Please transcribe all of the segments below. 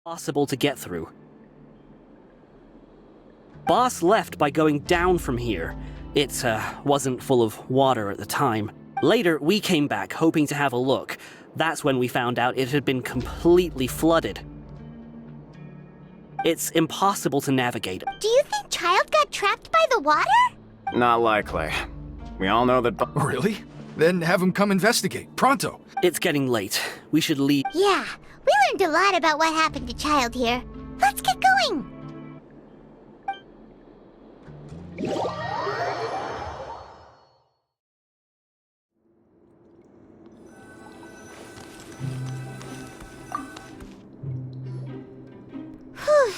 Possible to get through. Boss left by going down from here. It wasn't full of water at the time. Later, we came back hoping to have a look. That's when we found out it had been completely flooded. It's impossible to navigate. Do you think Childe got trapped by the water? Not likely. We all know that. Really? Then have him come investigate. Pronto. It's getting late. We should leave. Yeah, we learned a lot about what happened to Childe here. Let's get going! Whew.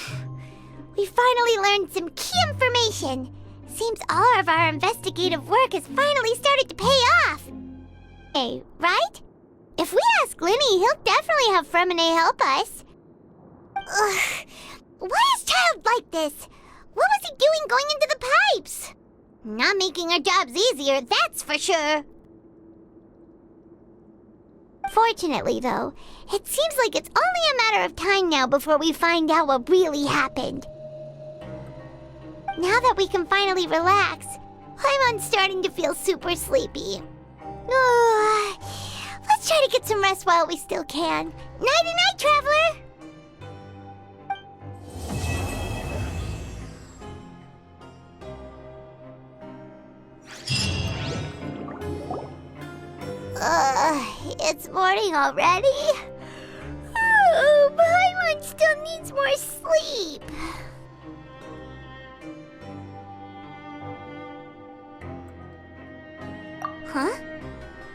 We finally learned some key information. Seems all of our investigative work has finally started to pay off. Hey, right? If we ask Linny, he'll definitely have Fremine help us. Ugh. Why is Childe like this? What was he doing going into the pipes? Not making our jobs easier, that's for sure. Fortunately, though, it seems like it's only a matter of time now before we find out what really happened. Now that we can finally relax, I'm starting to feel super sleepy. Let's try to get some rest while we still can. Nighty-night, traveler! It's morning already? Oh, Paimon still needs more sleep. Huh?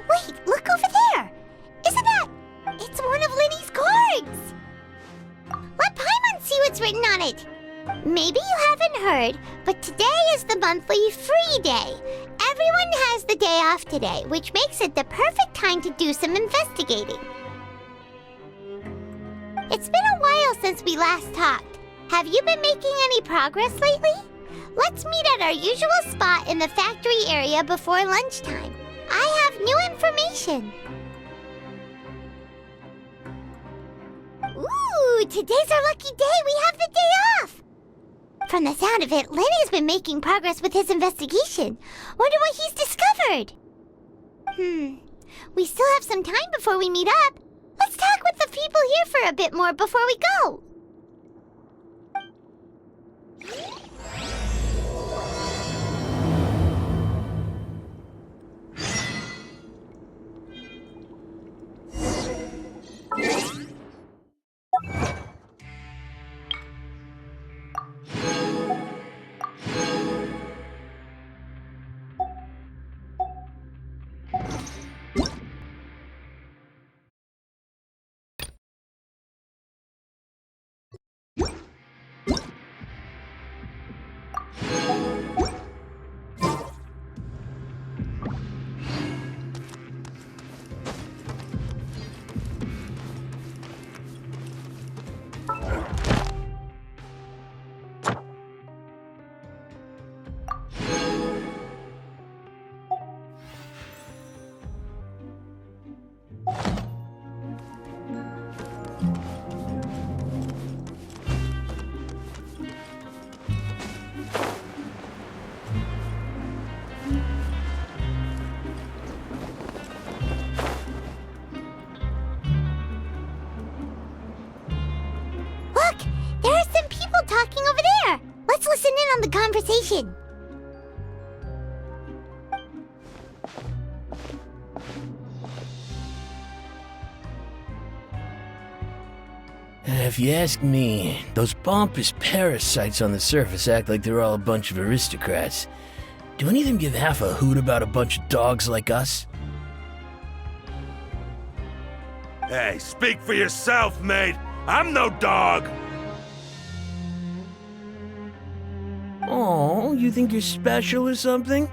Wait, look over there! Isn't that... It's one of Linny's cards! Let Paimon see what's written on it. Maybe you haven't heard, but today is the monthly free day. Everyone has the day off today, which makes it the perfect time to do some investigating. It's been a while since we last talked. Have you been making any progress lately? Let's meet at our usual spot in the factory area before lunchtime. I have new information. Ooh, today's our lucky day. We have the day off. From the sound of it, Linny's been making progress with his investigation. Wonder what he's discovered. We still have some time before we meet up. Let's talk with the people here for a bit more before we go. Talking over there. Let's listen in on the conversation. If you ask me, those pompous parasites on the surface act like they're all a bunch of aristocrats. Do any of them give half a hoot about a bunch of dogs like us? Hey, speak for yourself, mate. I'm no dog. Oh, you think you're special or something?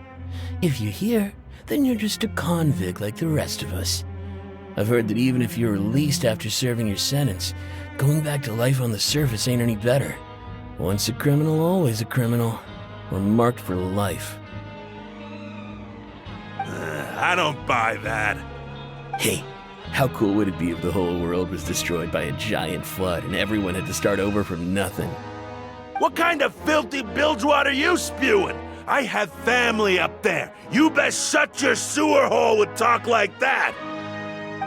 If you're here, then you're just a convict like the rest of us. I've heard that even if you're released after serving your sentence, going back to life on the surface ain't any better. Once a criminal, always a criminal. We're marked for life. I don't buy that. Hey, How cool would it be if the whole world was destroyed by a giant flood and everyone had to start over from nothing? What kind of filthy bilgewater are you spewing? I have family up there. You best shut your sewer hole with talk like that.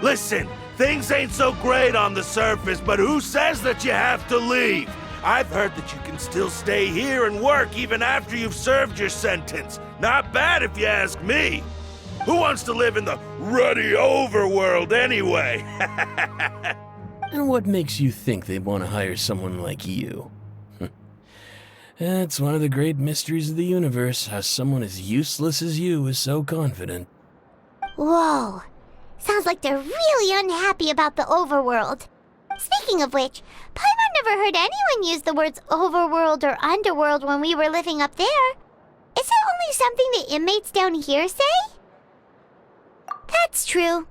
Listen, things ain't so great on the surface, but who says that you have to leave? I've heard that you can still stay here and work even after you've served your sentence. Not bad if you ask me. Who wants to live in the ruddy overworld anyway? And what makes you think they'd want to hire someone like you? It's one of the great mysteries of the universe, how someone as useless as you is so confident. Whoa. Sounds like they're really unhappy about the overworld. Speaking of which, Paimon never heard anyone use the words overworld or underworld when we were living up there. Is it only something the inmates down here say? That's true.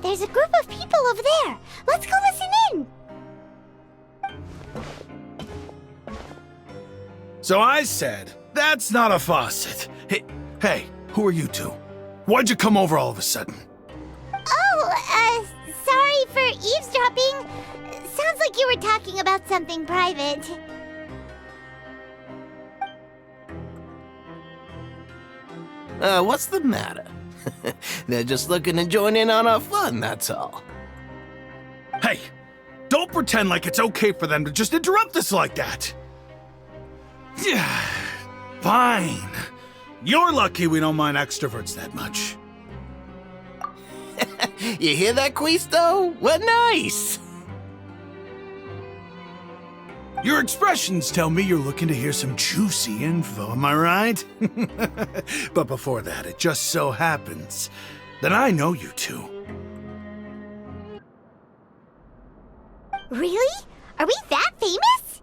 There's a group of people over there. Let's go listen in. So I said, that's not a faucet. Hey, who are you two? Why'd you come over all of a sudden? Oh, sorry for eavesdropping. Sounds like you were talking about something private. What's the matter? They're just looking to join in on our fun, that's all. Hey, don't pretend like it's okay for them to just interrupt us like that. Yeah, fine. You're lucky we don't mind extroverts that much. You hear that, Quisto? What nice! Your expressions tell me you're looking to hear some juicy info, am I right? But before that, it just so happens that I know you two. Really? Are we that famous?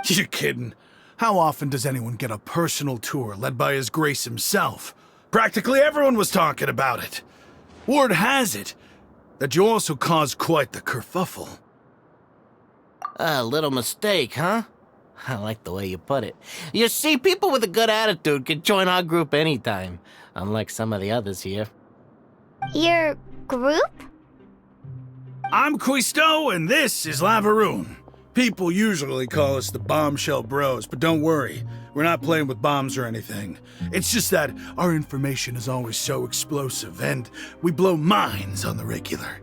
You're kidding. How often does anyone get a personal tour led by His Grace himself? Practically everyone was talking about it. Word has it that you also caused quite the kerfuffle. A little mistake, huh? I like the way you put it. You see, people with a good attitude can join our group anytime, unlike some of the others here. Your group? I'm Quisto, and this is Lavaroon. People usually call us the Bombshell Bros, but don't worry, we're not playing with bombs or anything. It's just that our information is always so explosive, and we blow minds on the regular.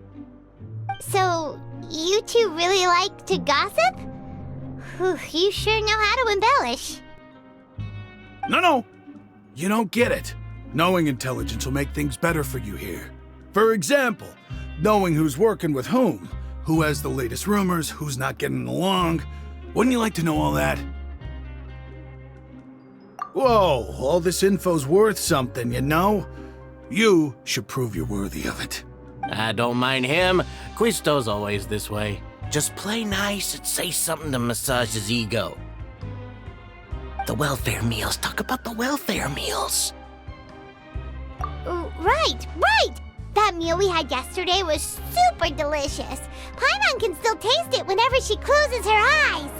So, you two really like to gossip? Whew, you sure know how to embellish. No, you don't get it. Knowing intelligence will make things better for you here. For example, knowing who's working with whom, who has the latest rumors, who's not getting along. Wouldn't you like to know all that? Whoa, all this info's worth something, you know? You should prove you're worthy of it. I don't mind him. Quisto's always this way. Just play nice and say something to massage his ego. The welfare meals. Talk about the welfare meals. Right! That meal we had yesterday was super delicious. Paimon can still taste it whenever she closes her eyes.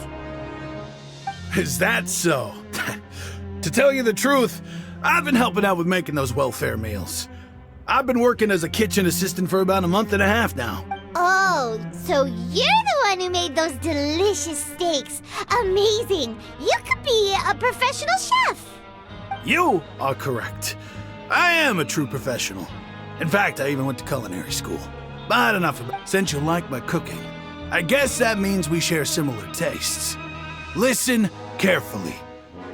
Is that so? To tell you the truth, I've been helping out with making those welfare meals. I've been working as a kitchen assistant for about a month and a half now. Oh, so you're the one who made those delicious steaks. Amazing! You could be a professional chef. You are correct. I am a true professional. In fact, I even went to culinary school. But enough about it. Since you like my cooking, I guess that means we share similar tastes. Listen carefully.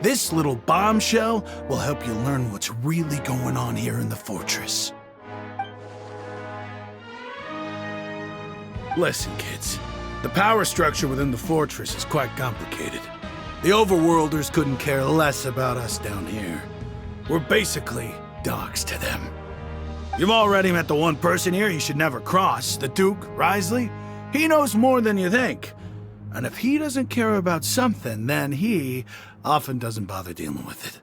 This little bombshell will help you learn what's really going on here in the fortress. Listen, kids. The power structure within the fortress is quite complicated. The overworlders couldn't care less about us down here. We're basically dogs to them. You've already met the one person here you should never cross, the Duke, Risley. He knows more than you think. And if he doesn't care about something, then he often doesn't bother dealing with it.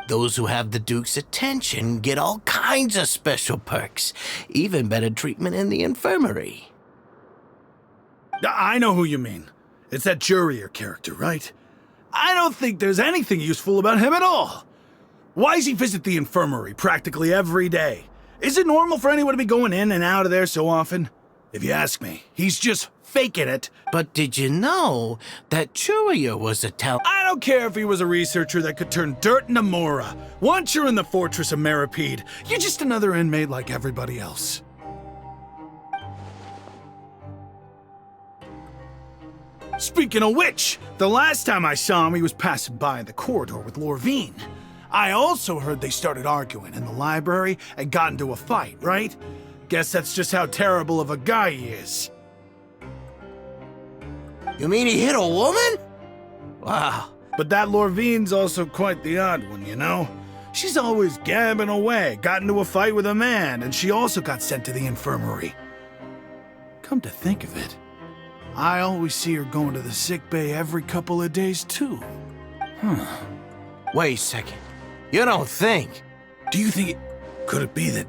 Those who have the Duke's attention get all kinds of special perks, even better treatment in the infirmary. I know who you mean. It's that Jurier character, right? I don't think there's anything useful about him at all. Why does he visit the infirmary practically every day? Is it normal for anyone to be going in and out of there so often? If you ask me, he's just faking it. But did you know that Jurier was a I don't care if he was a researcher that could turn dirt into Mora. Once you're in the fortress of Meripede, you're just another inmate like everybody else. Speaking of which, the last time I saw him, he was passing by in the corridor with Lorvine. I also heard they started arguing in the library and got into a fight, right? Guess that's just how terrible of a guy he is. You mean he hit a woman? Wow. But that Lorvine's also quite the odd one, you know? She's always gabbing away, got into a fight with a man, and she also got sent to the infirmary. Come to think of it, I always see her going to the sick bay every couple of days, too. Wait a second. You don't think? Do you think could it be that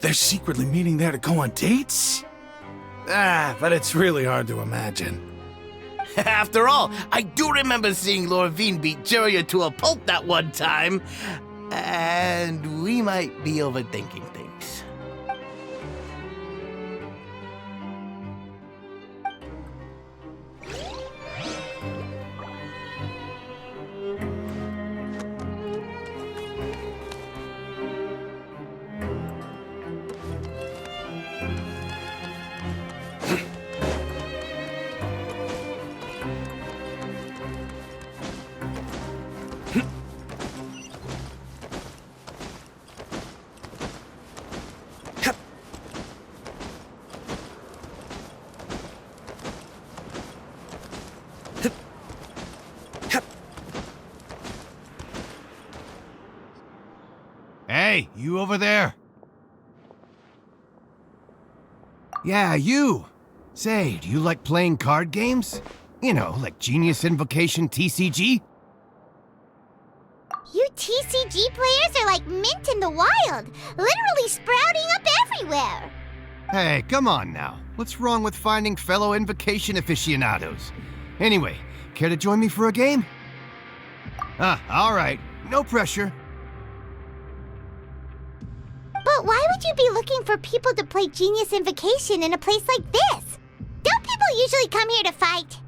they're secretly meeting there to go on dates? But it's really hard to imagine. After all, I do remember seeing Lorvine beat Jurier to a pulp that one time. And we might be overthinking things. Hey, you over there? Yeah, you. Say, do you like playing card games? You know, like Genius Invocation TCG? You TCG players are like mint in the wild, literally sprouting up everywhere. Hey, come on now. What's wrong with finding fellow Invocation aficionados? Anyway, care to join me for a game? All right. No pressure. But why would you be looking for people to play Genius Invocation in a place like this? Don't people usually come here to fight?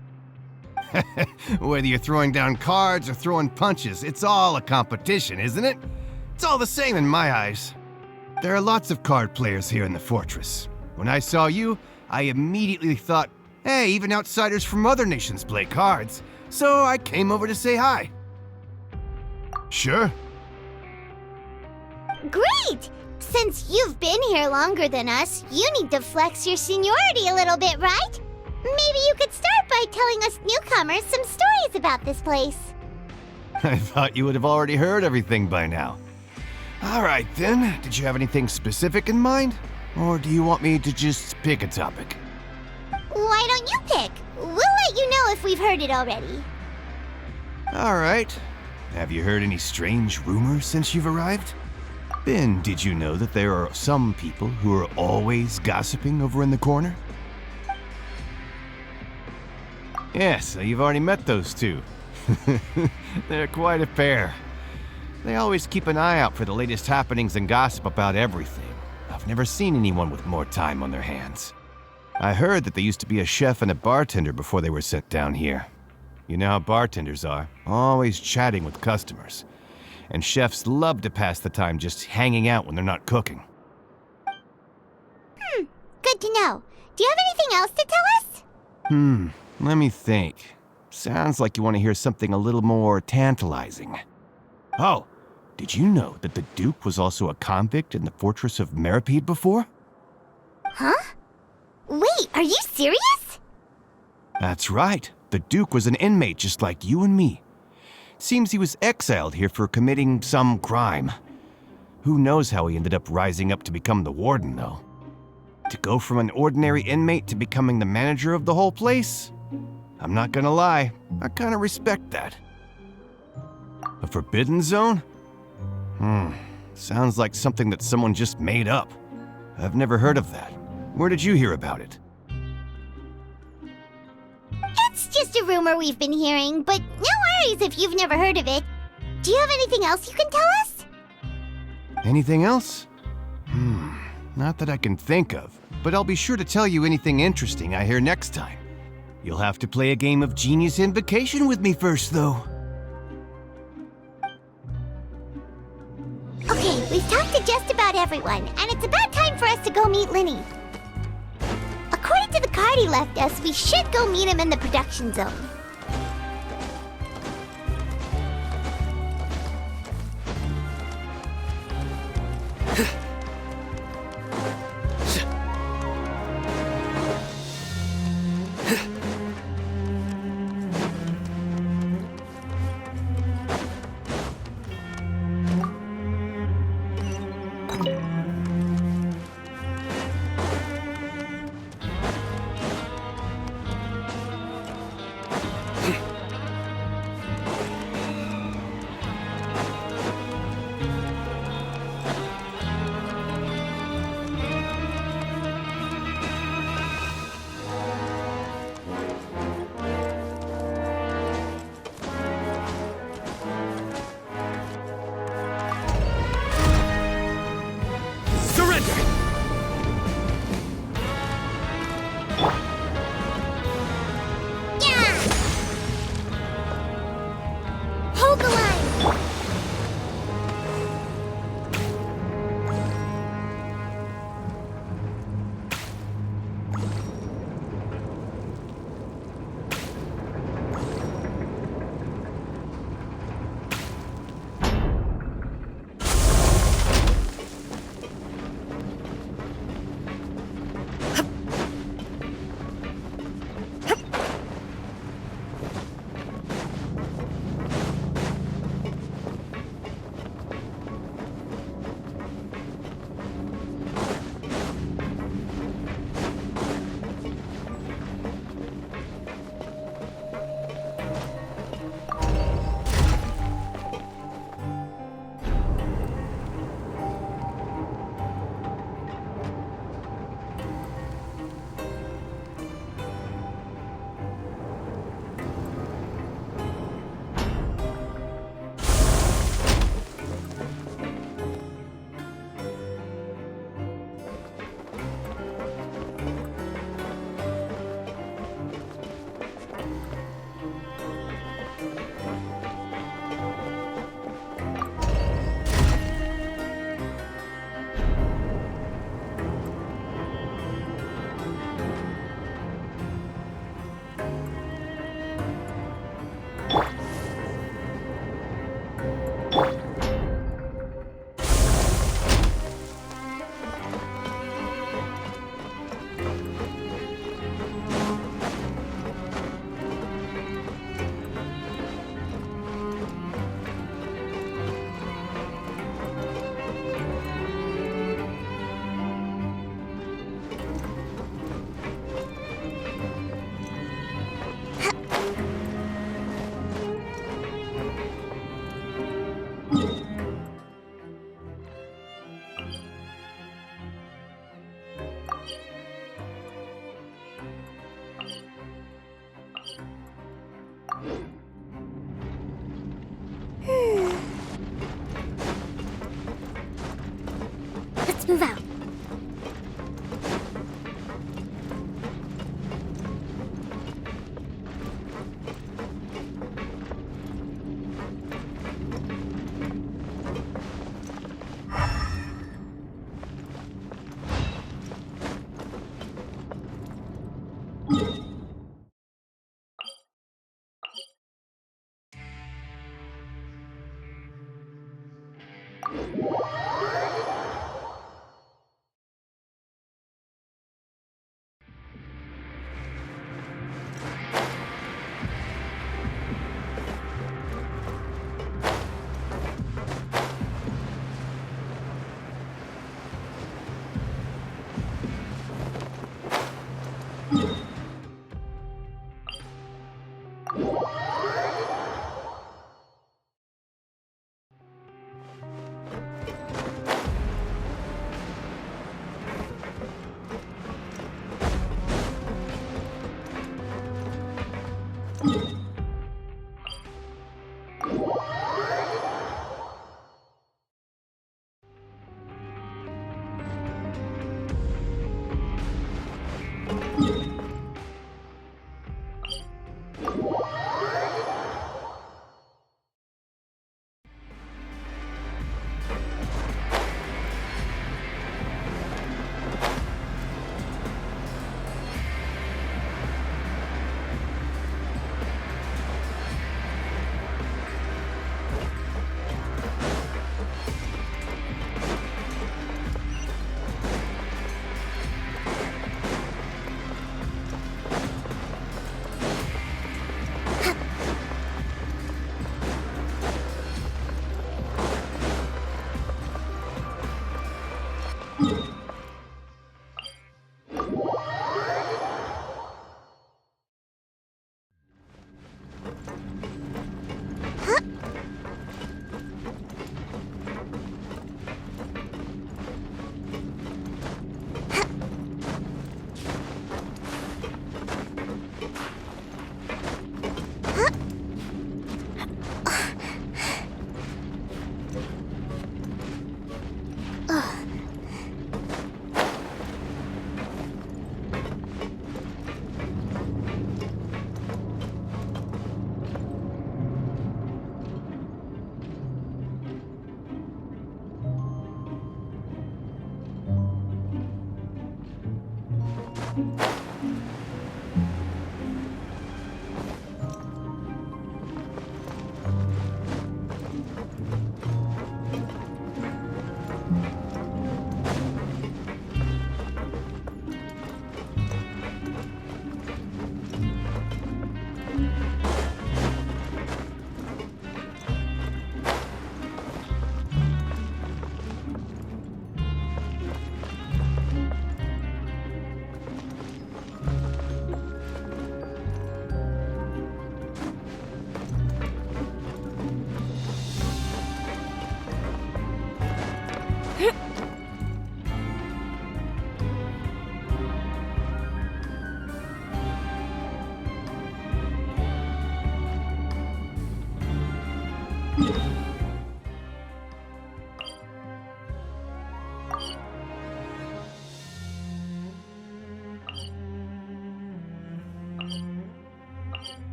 Whether you're throwing down cards or throwing punches, it's all a competition, isn't it? It's all the same in my eyes. There are lots of card players here in the fortress. When I saw you, I immediately thought, hey, even outsiders from other nations play cards. So I came over to say hi. Sure. Great! Since you've been here longer than us, you need to flex your seniority a little bit, right? Maybe you could start by telling us newcomers some stories about this place. I thought you would have already heard everything by now. All right, then. Did you have anything specific in mind? Or do you want me to just pick a topic? Why don't you pick? We'll let you know if we've heard it already. All right. Have you heard any strange rumors since you've arrived? Ben, did you know that there are some people who are always gossiping over in the corner? Yes, so you've already met those two. They're quite a pair. They always keep an eye out for the latest happenings and gossip about everything. I've never seen anyone with more time on their hands. I heard that they used to be a chef and a bartender before they were sent down here. You know how bartenders are, always chatting with customers. And chefs love to pass the time just hanging out when they're not cooking. Good to know. Do you have anything else to tell us? Let me think. Sounds like you want to hear something a little more tantalizing. Oh, did you know that the Duke was also a convict in the fortress of Meripede before? Huh? Wait, are you serious? That's right. The Duke was an inmate just like you and me. Seems he was exiled here for committing some crime. Who knows how he ended up rising up to become the warden, though? To go from an ordinary inmate to becoming the manager of the whole place? I'm not gonna lie, I kinda respect that. A forbidden zone? Sounds like something that someone just made up. I've never heard of that. Where did you hear about it? It's just a rumor we've been hearing, but no worries if you've never heard of it. Do you have anything else you can tell us? Anything else? Not that I can think of, but I'll be sure to tell you anything interesting I hear next time. You'll have to play a game of Genius Invocation with me first, though. Okay, we've talked to just about everyone, and it's about time for us to go meet Linny. According to the card he left us, we should go meet him in the production zone. Let's move out.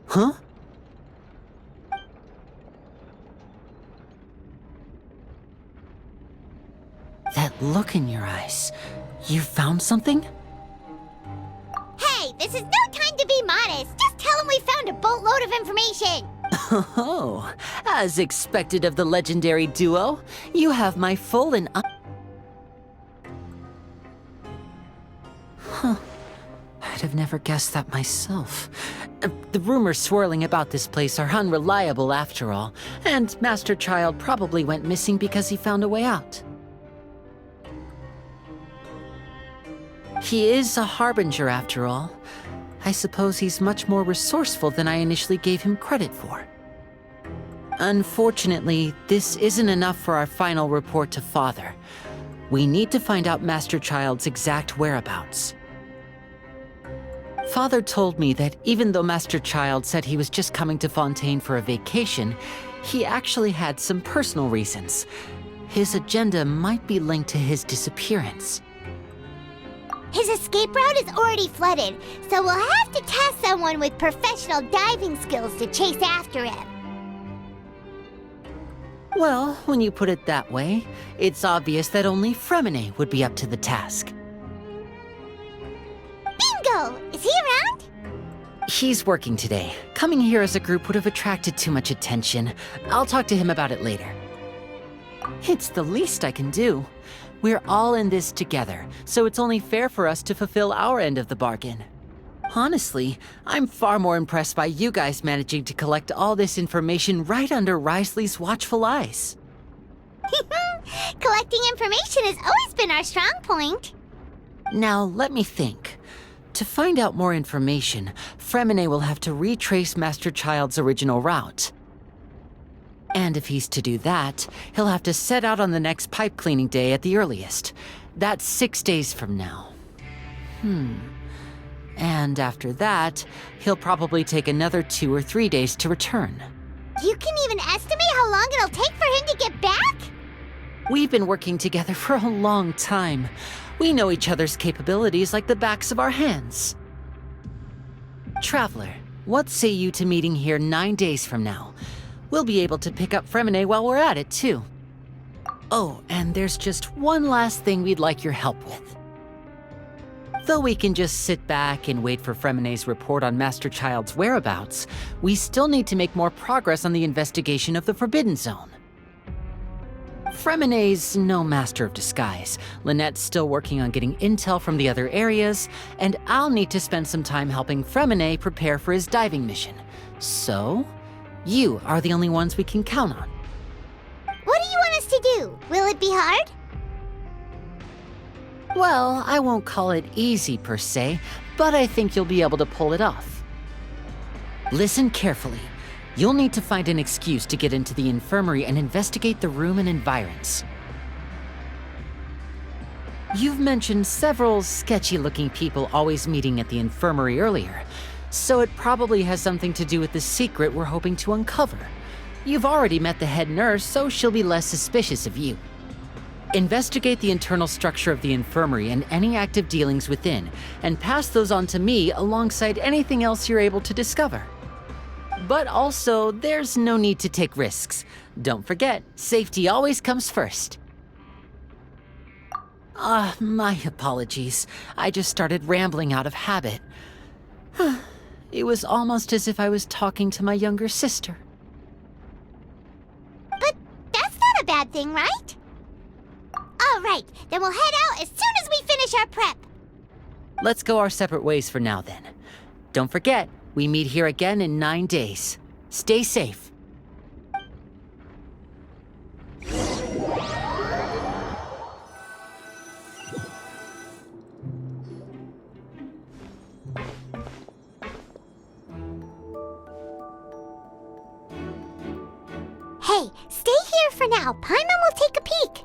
Huh? That look in your eyes. You found something? Hey, this is no time to be modest. Just tell him we found a boatload of information. Oh, as expected of the legendary duo, you have my full and Huh. I'd have never guessed that myself. The rumors swirling about this place are unreliable after all, and Master Childe probably went missing because he found a way out. He is a harbinger after all. I suppose he's much more resourceful than I initially gave him credit for. Unfortunately, this isn't enough for our final report to Father. We need to find out Master Childe's exact whereabouts. Father told me that even though Master Childe said he was just coming to Fontaine for a vacation, he actually had some personal reasons. His agenda might be linked to his disappearance. His escape route is already flooded, so we'll have to task someone with professional diving skills to chase after him. Well, when you put it that way, it's obvious that only Fremine would be up to the task. Bingo! Is he around? He's working today. Coming here as a group would have attracted too much attention. I'll talk to him about it later. It's the least I can do. We're all in this together, so it's only fair for us to fulfill our end of the bargain. Honestly, I'm far more impressed by you guys managing to collect all this information right under Risley's watchful eyes. Collecting information has always been our strong point. Now, let me think. To find out more information, Fremine will have to retrace Master Childe's original route. And if he's to do that, he'll have to set out on the next pipe cleaning day at the earliest. That's 6 days from now. And after that, he'll probably take another 2 or 3 days to return. You can even estimate how long it'll take for him to get back? We've been working together for a long time. We know each other's capabilities like the backs of our hands. Traveler, what say you to meeting here 9 days from now? We'll be able to pick up Fremine while we're at it, too. Oh, and there's just one last thing we'd like your help with. Though we can just sit back and wait for Fremene's report on Master Childe's whereabouts, we still need to make more progress on the investigation of the Forbidden Zone. Fremene's no master of disguise, Lynette's still working on getting intel from the other areas, and I'll need to spend some time helping Fremene prepare for his diving mission. So, you are the only ones we can count on. What do you want us to do? Will it be hard? Well, I won't call it easy per se, but I think you'll be able to pull it off. Listen carefully. You'll need to find an excuse to get into the infirmary and investigate the room and environs. You've mentioned several sketchy-looking people always meeting at the infirmary earlier, so it probably has something to do with the secret we're hoping to uncover. You've already met the head nurse, so she'll be less suspicious of you. Investigate the internal structure of the infirmary and any active dealings within, and pass those on to me alongside anything else you're able to discover. But also, there's no need to take risks. Don't forget, safety always comes first. My apologies. I just started rambling out of habit. It was almost as if I was talking to my younger sister. But that's not a bad thing, right? All right, then we'll head out as soon as we finish our prep. Let's go our separate ways for now then. Don't forget, we meet here again in 9 days. Stay safe. Hey, stay here for now. Paimon will take a peek.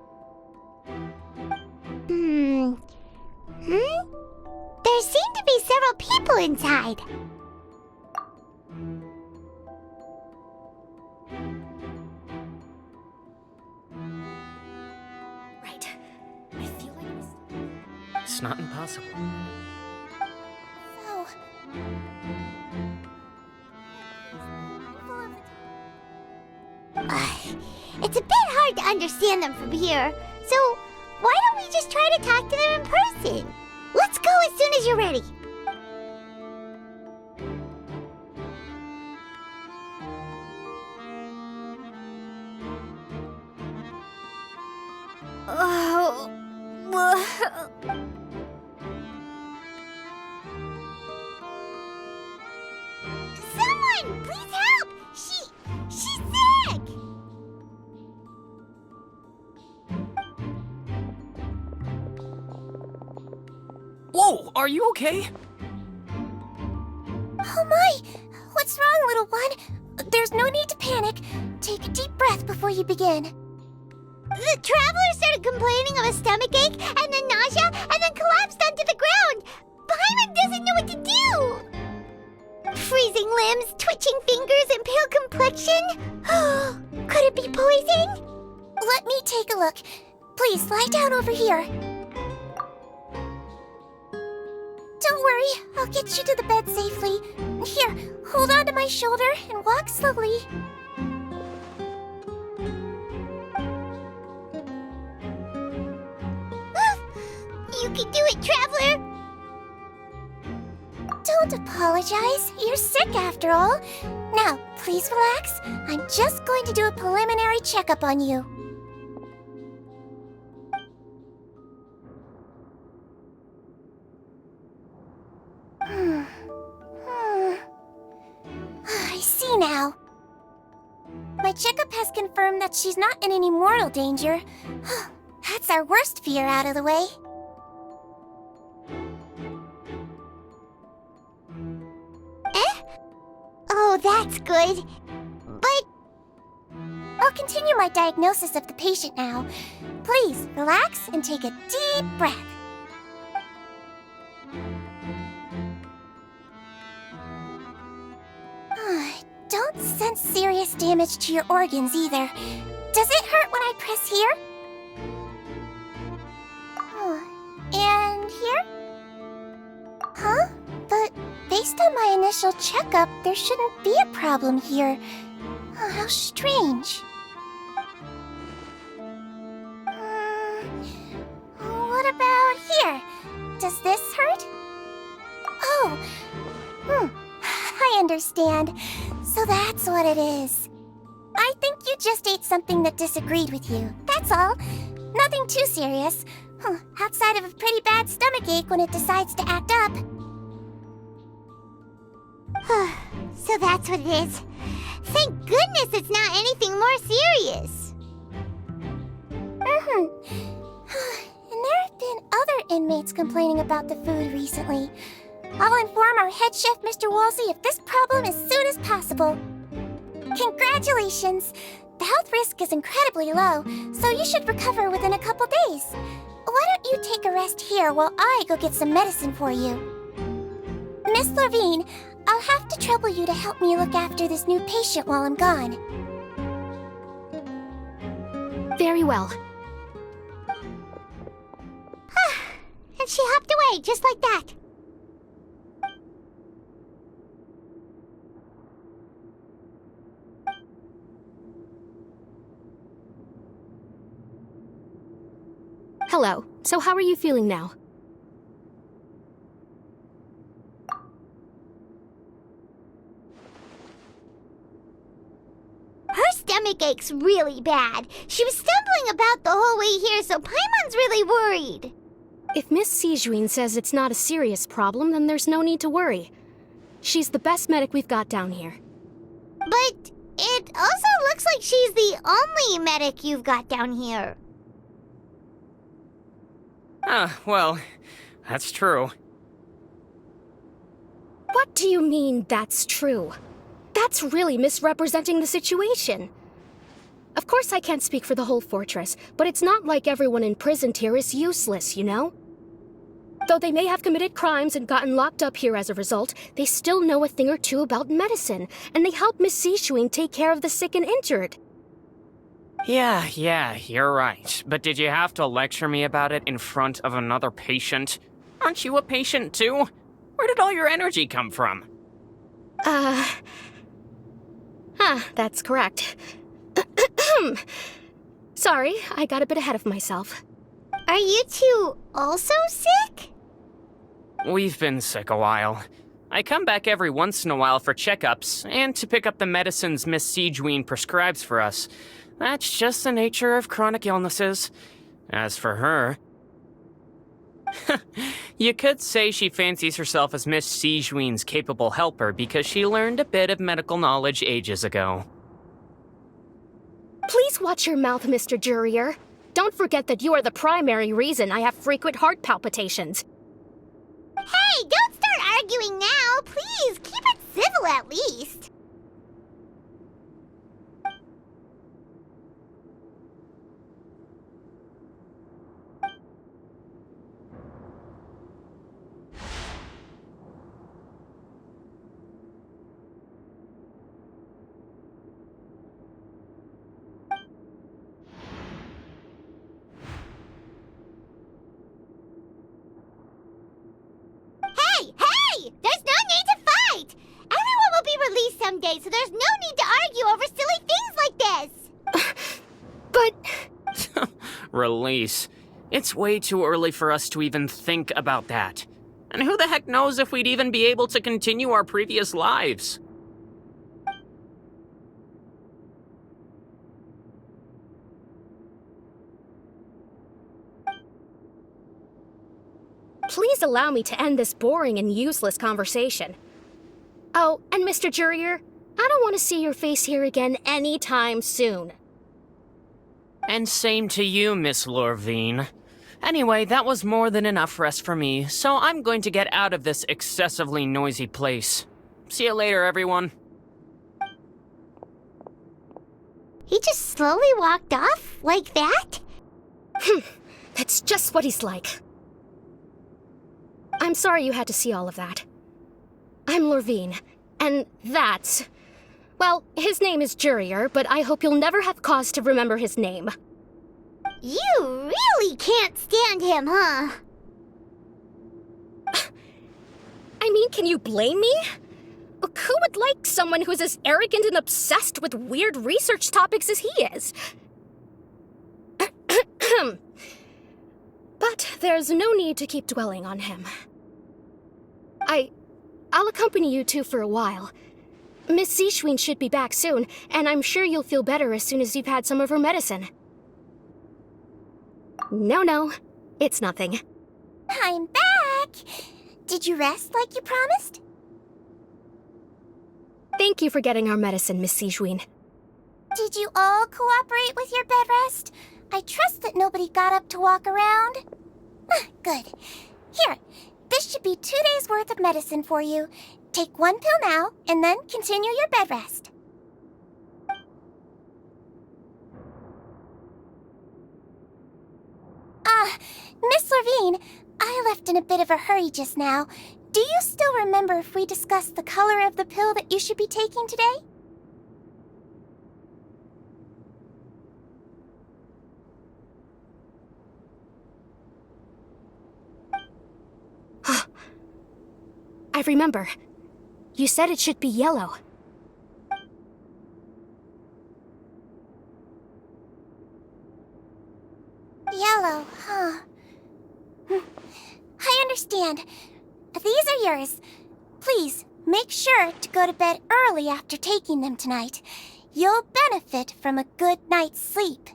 There seem to be several people inside. Right. I feel like It's not impossible. So... it's a bit hard to understand them from here, so why don't we just try to talk to them in person? Let's go as soon as you're ready. Someone, please help! She's sick! Whoa, are you okay? Oh my! What's wrong, little one? There's no need to panic. Take a deep breath before you begin. The traveler started complaining of a stomachache, and then nausea, and then collapsed onto the ground. Paimon doesn't know what to do. Freezing limbs, twitching fingers, and pale complexion. Could it be poison? Let me take a look. Please, lie down over here. Don't worry, I'll get you to the bed safely. Here, hold on to my shoulder and walk slowly. You can do it, traveler! Don't apologize. You're sick after all. Now, please relax. I'm just going to do a preliminary checkup on you. I see now. My checkup has confirmed that she's not in any mortal danger. That's our worst fear out of the way. Oh, that's good. But... I'll continue my diagnosis of the patient now. Please, relax and take a deep breath. Don't sense serious damage to your organs either. Does it hurt when I press here? And here? Huh? But based on my initial checkup, there shouldn't be a problem here. How strange. Does this hurt? Oh, I understand. So that's what it is. I think you just ate something that disagreed with you. That's all. Nothing too serious. Outside of a pretty bad stomachache when it decides to act up. So that's what it is. Thank goodness it's not anything more serious. And there have been other inmates complaining about the food recently. I'll inform our head chef, Mr. Woolsey, of this problem as soon as possible. Congratulations! The health risk is incredibly low, so you should recover within a couple days. Why don't you take a rest here while I go get some medicine for you? Miss Levine, I'll have to trouble you to help me look after this new patient while I'm gone. Very well. And she hopped away just like that. Hello. So how are you feeling now? Her stomach aches really bad. She was stumbling about the whole way here, so Paimon's really worried. If Miss Sigewinne says it's not a serious problem, then there's no need to worry. She's the best medic we've got down here. But it also looks like she's the only medic you've got down here. Well, that's true. What do you mean, that's true? That's really misrepresenting the situation. Of course I can't speak for the whole fortress, but it's not like everyone imprisoned here is useless, you know? Though they may have committed crimes and gotten locked up here as a result, they still know a thing or two about medicine, and they help Miss Sigewinne take care of the sick and injured. Yeah, you're right. But did you have to lecture me about it in front of another patient? Aren't you a patient too? Where did all your energy come from? That's correct. Sorry, I got a bit ahead of myself. Are you two also sick? We've been sick a while. I come back every once in a while for checkups, and to pick up the medicines Miss Sigewinne prescribes for us. That's just the nature of chronic illnesses. As for her... You could say she fancies herself as Miss Sigewinne's capable helper because she learned a bit of medical knowledge ages ago. Please watch your mouth, Mr. Jurier. Don't forget that you are the primary reason I have frequent heart palpitations. Hey, don't start arguing now! Please, keep it civil at least! Hey! There's no need to fight! Everyone will be released someday, so there's no need to argue over silly things like this! But... Release. It's way too early for us to even think about that. And who the heck knows if we'd even be able to continue our previous lives? Please allow me to end this boring and useless conversation. Oh, and Mr. Jurier, I don't want to see your face here again anytime soon. And same to you, Miss Lorvine. Anyway, that was more than enough rest for me, so I'm going to get out of this excessively noisy place. See you later, everyone. He just slowly walked off like that? That's just what he's like. I'm sorry you had to see all of that. I'm Lorvine, and that's... Well, his name is Jurier, but I hope you'll never have cause to remember his name. You really can't stand him, huh? I mean, can you blame me? Who would like someone who's as arrogant and obsessed with weird research topics as he is? But there's no need to keep dwelling on him. I'll accompany you two for a while. Miss Sigewinne should be back soon, and I'm sure you'll feel better as soon as you've had some of her medicine. No, it's nothing. I'm back! Did you rest like you promised? Thank you for getting our medicine, Miss Sigewinne. Did you all cooperate with your bed rest? I trust that nobody got up to walk around. Good. Here, this should be 2 days' worth of medicine for you. Take 1 pill now, and then continue your bed rest. Miss Levine, I left in a bit of a hurry just now. Do you still remember if we discussed the color of the pill that you should be taking today? I remember. You said it should be yellow. Yellow, huh? I understand. These are yours. Please, make sure to go to bed early after taking them tonight. You'll benefit from a good night's sleep.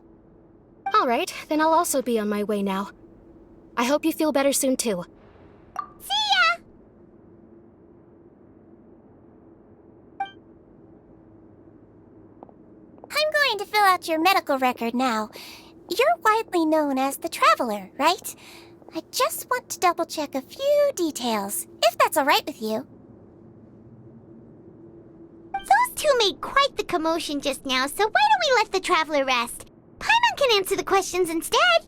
All right, then I'll also be on my way now. I hope you feel better soon, too. See ya! I'm going to fill out your medical record now. You're widely known as the Traveler, right? I just want to double-check a few details, if that's all right with you. Those two made quite the commotion just now, so why don't we let the Traveler rest? Paimon can answer the questions instead.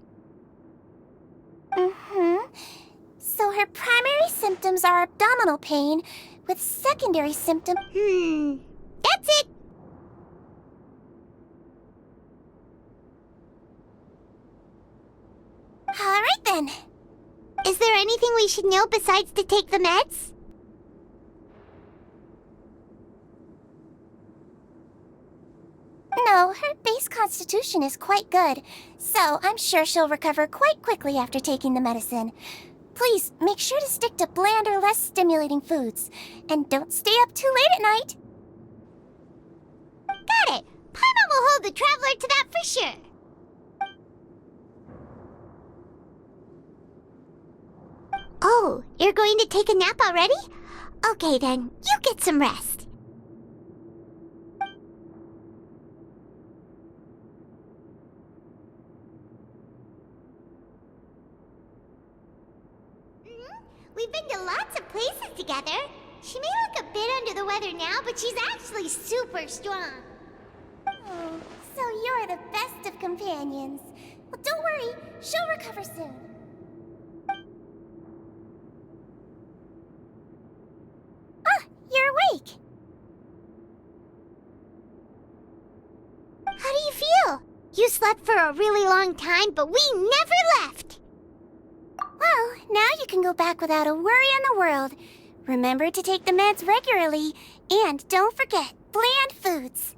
So her primary symptoms are abdominal pain, with secondary symptoms... That's it. All right then. Is there anything we should know besides to take the meds? No, her base constitution is quite good, so I'm sure she'll recover quite quickly after taking the medicine. Please, make sure to stick to bland or less stimulating foods, and don't stay up too late at night. Got it. Paimon will hold the Traveler to that for sure. Oh, you're going to take a nap already? Okay then, you get some rest. We've been to lots of places together. She may look a bit under the weather now, but she's actually super strong. Oh, so you're the best of companions. Well, don't worry, she'll recover soon. You're awake. How do you feel? You slept for a really long time, but we never left. Well, now you can go back without a worry in the world. Remember to take the meds regularly, and don't forget bland foods.